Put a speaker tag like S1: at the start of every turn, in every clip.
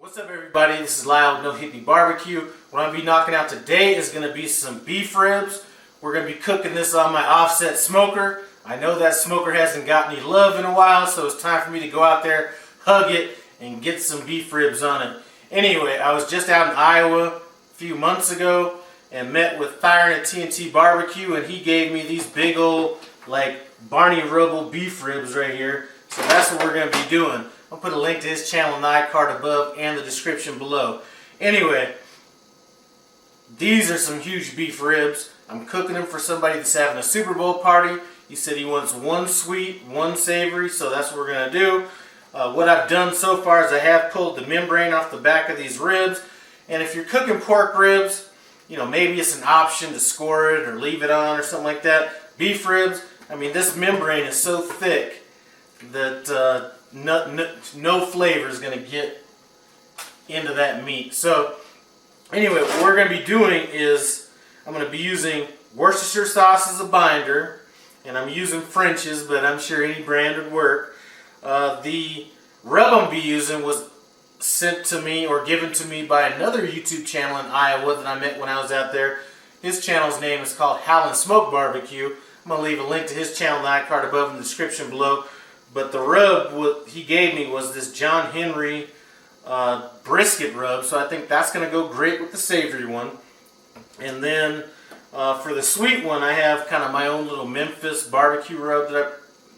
S1: What's up, everybody? This is Lyle with No Hippie Barbecue. What I'm going to be knocking out today is going to be some beef ribs. We're going to be cooking this on my offset smoker. I know that smoker hasn't got any love in a while, so it's time for me to go out there, hug it, and get some beef ribs on it. Anyway, I was just out in Iowa a few months ago and met with Thiron at TNT Barbecue, and he gave me these big old, like, Barney Rubble beef ribs right here. So that's what we're going to be doing. I'll put a link to his channel in the iCard above and the description below. Anyway, these are some huge beef ribs. I'm cooking them for somebody that's having a Super Bowl party. He said he wants one sweet, one savory, so that's what we're going to do. What I've done so far is I have pulled the membrane off the back of these ribs. And if you're cooking pork ribs, you know, maybe it's an option to score it or leave it on or something like that. Beef ribs, I mean, this membrane is so thick that no flavor is going to get into that meat. So anyway, what we're going to be doing is I'm going to be using Worcestershire sauce as a binder, and I'm using French's, but I'm sure any brand would work. The rub I'm going to be using was sent to me or given to me by another YouTube channel in Iowa that I met when I was out there. His channel's name is called Smoked BBQ. I'm going to leave a link to his channel in the iCard above in the description below. But the rub he gave me was this John Henry brisket rub, so I think that's going to go great with the savory one. And then for the sweet one, I have kind of my own little Memphis BBQ rub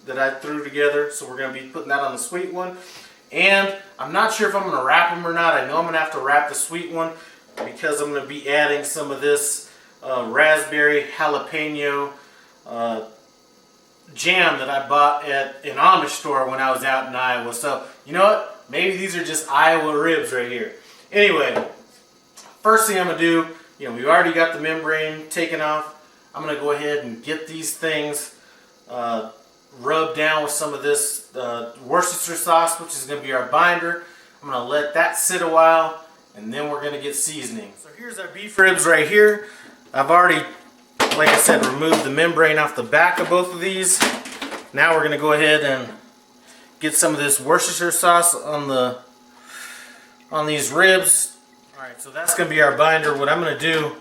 S1: that I threw together. So we're going to be putting that on the sweet one. And I'm not sure if I'm going to wrap them or not. I know I'm going to have to wrap the sweet one because I'm going to be adding some of this raspberry jalapeno jam that I bought at an Amish store when I was out in Iowa. So, you know what? Maybe these are just Iowa ribs right here. Anyway, first thing I'm going to do, you know, we've already got the membrane taken off. I'm going to go ahead and get these things rubbed down with some of this Worcestershire sauce, which is going to be our binder. I'm going to let that sit a while, and then we're going to get seasoning. So here's our beef ribs right here. I've already, like I said, remove the membrane off the back of both of these. Now we're going to go ahead and get some of this Worcestershire sauce on these ribs. Alright, so that's going to be our binder. What I'm going to do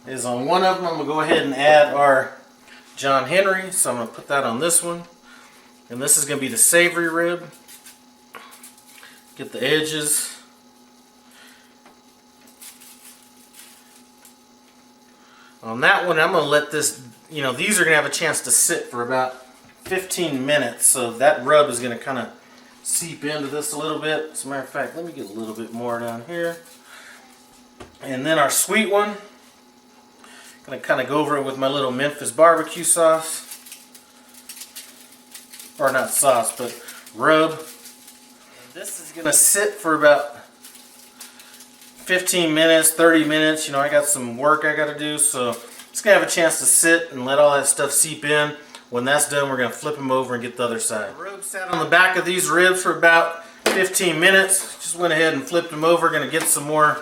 S1: is on one of them, I'm going to go ahead and add our John Henry. So I'm going to put that on this one. And this is going to be the savory rib. Get the edges. On that one, I'm going to let this, you know, these are going to have a chance to sit for about 15 minutes. So that rub is going to kind of seep into this a little bit. As a matter of fact, let me get a little bit more down here. And then our sweet one, I'm going to kind of go over it with my little Memphis barbecue sauce. Or not sauce, but rub. And this is going to sit for about 15 minutes, 30 minutes. You know, I got some work I got to do, so it's going to have a chance to sit and let all that stuff seep in. When that's done, we're going to flip them over and get the other side. The rub sat on the back of these ribs for about 15 minutes. Just went ahead and flipped them over. Going to get some more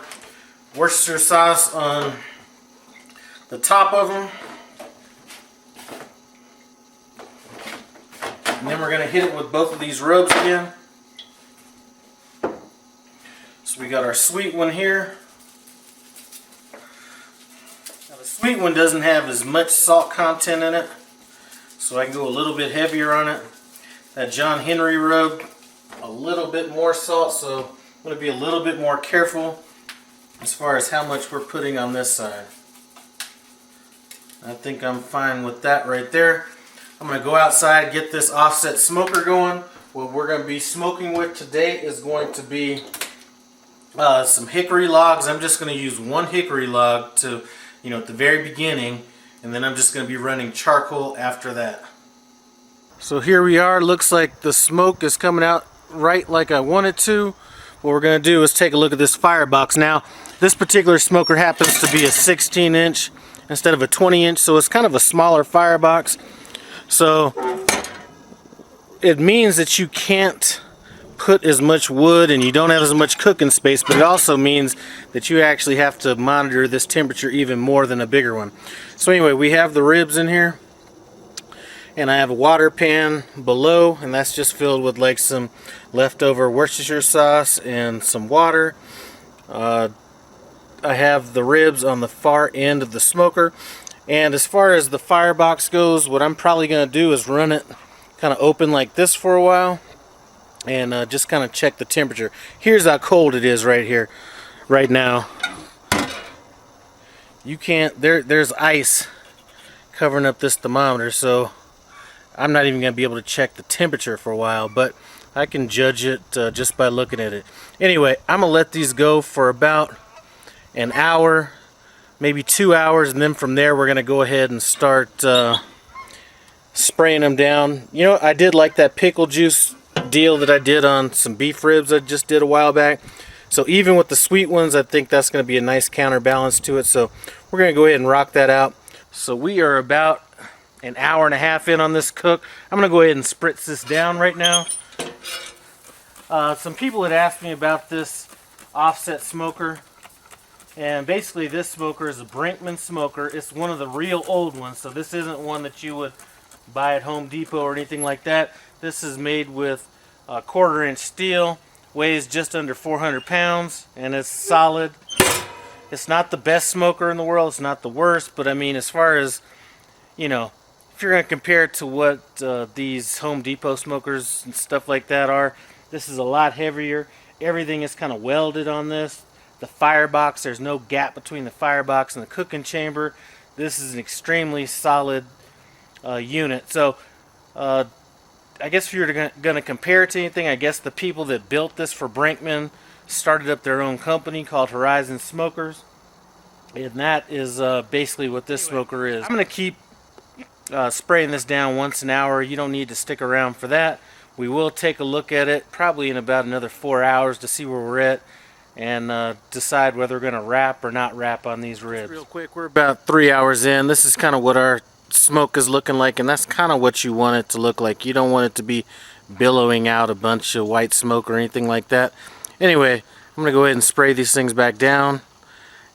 S1: Worcestershire sauce on the top of them. And then we're going to hit it with both of these rubs again. So we got our sweet one here. Now the sweet one doesn't have as much salt content in it, so I can go a little bit heavier on it. That John Henry rub, a little bit more salt, so I'm going to be a little bit more careful as far as how much we're putting on this side. I think I'm fine with that right there. I'm going to go outside and get this offset smoker going. What we're going to be smoking with today is going to be some hickory logs. I'm just going to use one hickory log to, you know, at the very beginning, and then I'm just going to be running charcoal after that. So here we are. Looks like the smoke is coming out right like I want it to. What we're going to do is take a look at this firebox. Now, this particular smoker happens to be a 16-inch instead of a 20-inch, so it's kind of a smaller firebox. So it means that you can't put as much wood and you don't have as much cooking space, but it also means that you actually have to monitor this temperature even more than a bigger one. So anyway, we have the ribs in here, And I have a water pan below, and that's just filled with like some leftover Worcestershire sauce and some water. I have the ribs on the far end of the smoker. And as far as the firebox goes, what I'm probably going to do is run it kind of open like this for a while and just kind of check the temperature. Here's how cold it is right here, right now. You can't, there's ice covering up this thermometer, so I'm not even going to be able to check the temperature for a while, but I can judge it just by looking at it. Anyway, I'm going to let these go for about an hour, maybe 2 hours, and then from there we're going to go ahead and start spraying them down. You know, I did like that pickle juice deal that I did on some beef ribs I just did a while back. So even with the sweet ones, I think that's going to be a nice counterbalance to it. So we're going to go ahead and rock that out. So we are about an hour and a half in on this cook. I'm going to go ahead and spritz this down right now. Some people had asked me about this offset smoker. And basically this smoker is a Brinkmann smoker. It's one of the real old ones. So this isn't one that you would buy at Home Depot or anything like that. This is made with 1/4-inch steel. Weighs just under 400 pounds, and it's solid. It's not the best smoker in the world. It's not the worst, but I mean, as far as, you know, if you're going to compare it to what these Home Depot smokers and stuff like that are, this is a lot heavier. Everything is kind of welded on this. The firebox, there's no gap between the firebox and the cooking chamber. This is an extremely solid unit. So, I guess if you're going to compare it to anything, I guess the people that built this for Brinkmann started up their own company called Horizon Smokers. And that is basically what this smoker is. I'm going to keep spraying this down once an hour. You don't need to stick around for that. We will take a look at it probably in about another 4 hours to see where we're at and decide whether we're going to wrap or not wrap on these ribs. Just real quick, we're about 3 hours in. This is kind of what our smoke is looking like, and that's kind of what you want it to look like. You don't want it to be billowing out a bunch of white smoke or anything like that. Anyway, I'm gonna go ahead and spray these things back down,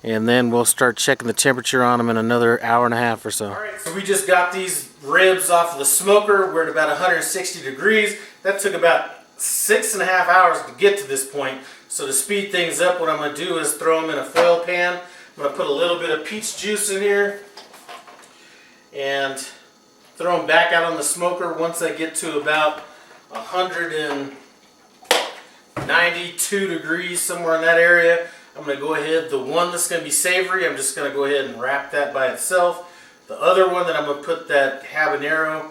S1: and then we'll start checking the temperature on them in another hour and a half or so. Alright, so we just got these ribs off of the smoker. We're at about 160 degrees. That took about 6.5 hours to get to this point. So to speed things up, what I'm gonna do is throw them in a foil pan. I'm gonna put a little bit of peach juice in here and throw them back out on the smoker. Once I get to about 192 degrees, somewhere in that area, I'm going to go ahead, the one that's going to be savory, I'm just going to go ahead and wrap that by itself. The other one that I'm going to put that habanero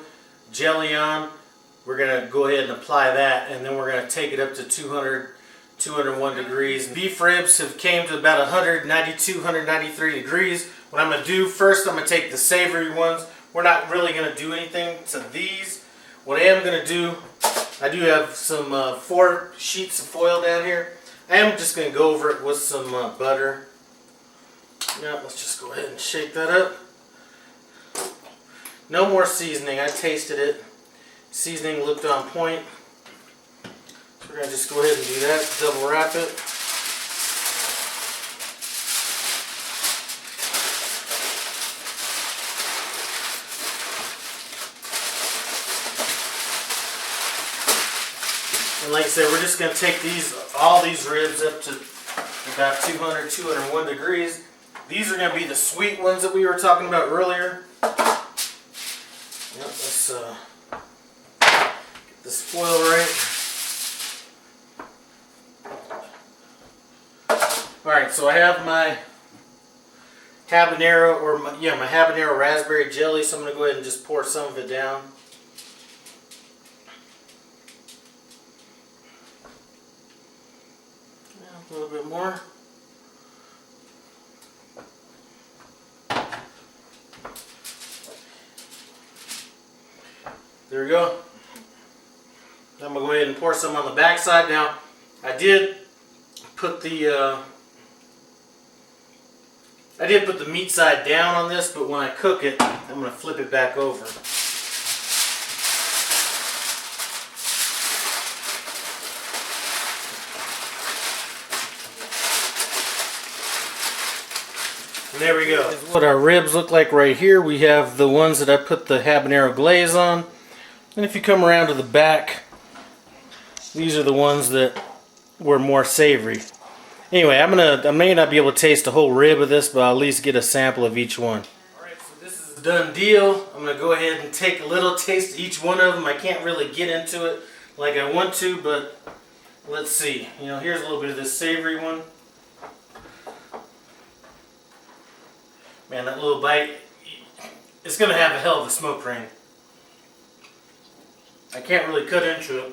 S1: jelly on, we're going to go ahead and apply that, and then we're going to take it up to 201 degrees. Beef ribs have came to about 192, 193 degrees. What I'm going to do first, I'm going to take the savory ones. We're not really going to do anything to these. What I am going to do, I do have some 4 sheets of foil down here. I am just going to go over it with some butter. Now let's just go ahead and shake that up. No more seasoning. I tasted it. Seasoning looked on point. So we're going to just go ahead and do that. Double wrap it. And like I said, we're just going to take all these ribs up to about 200, 201 degrees. These are going to be the sweet ones that we were talking about earlier. Yep, let's get this foil right. Alright, so I have my habanero, or my habanero raspberry jelly, so I'm going to go ahead and just pour some of it down. A little bit more. There we go. I'm gonna go ahead and pour some on the back side. Now, I did put the meat side down on this, but when I cook it, I'm gonna flip it back over. And there we go. This is what our ribs look like right here. We have the ones that I put the habanero glaze on. And if you come around to the back, these are the ones that were more savory. Anyway, I may not be able to taste a whole rib of this, but I'll at least get a sample of each one. Alright, so this is a done deal. I'm going to go ahead and take a little taste of each one of them. I can't really get into it like I want to, but let's see. You know, here's a little bit of this savory one. Man, that little bite, it's going to have a hell of a smoke ring. I can't really cut into it.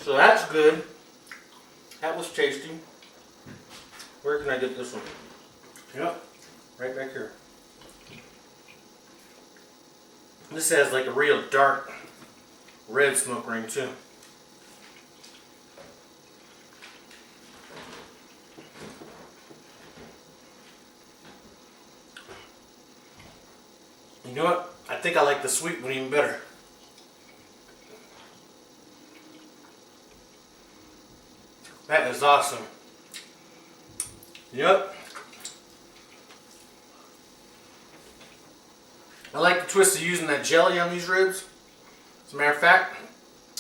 S1: So that's good. That was tasty. Where can I get this one? Yep, right back here. This has like a real dark red smoke ring too. You know what? I think I like the sweet one even better. That is awesome. Yep. I like the twist of using that jelly on these ribs. As a matter of fact,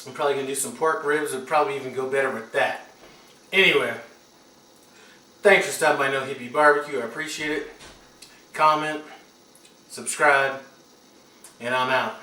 S1: I'm probably going to do some pork ribs. It'd probably even go better with that. Anyway, thanks for stopping by No Hippie BBQ. I appreciate it. Comment, subscribe, and I'm out.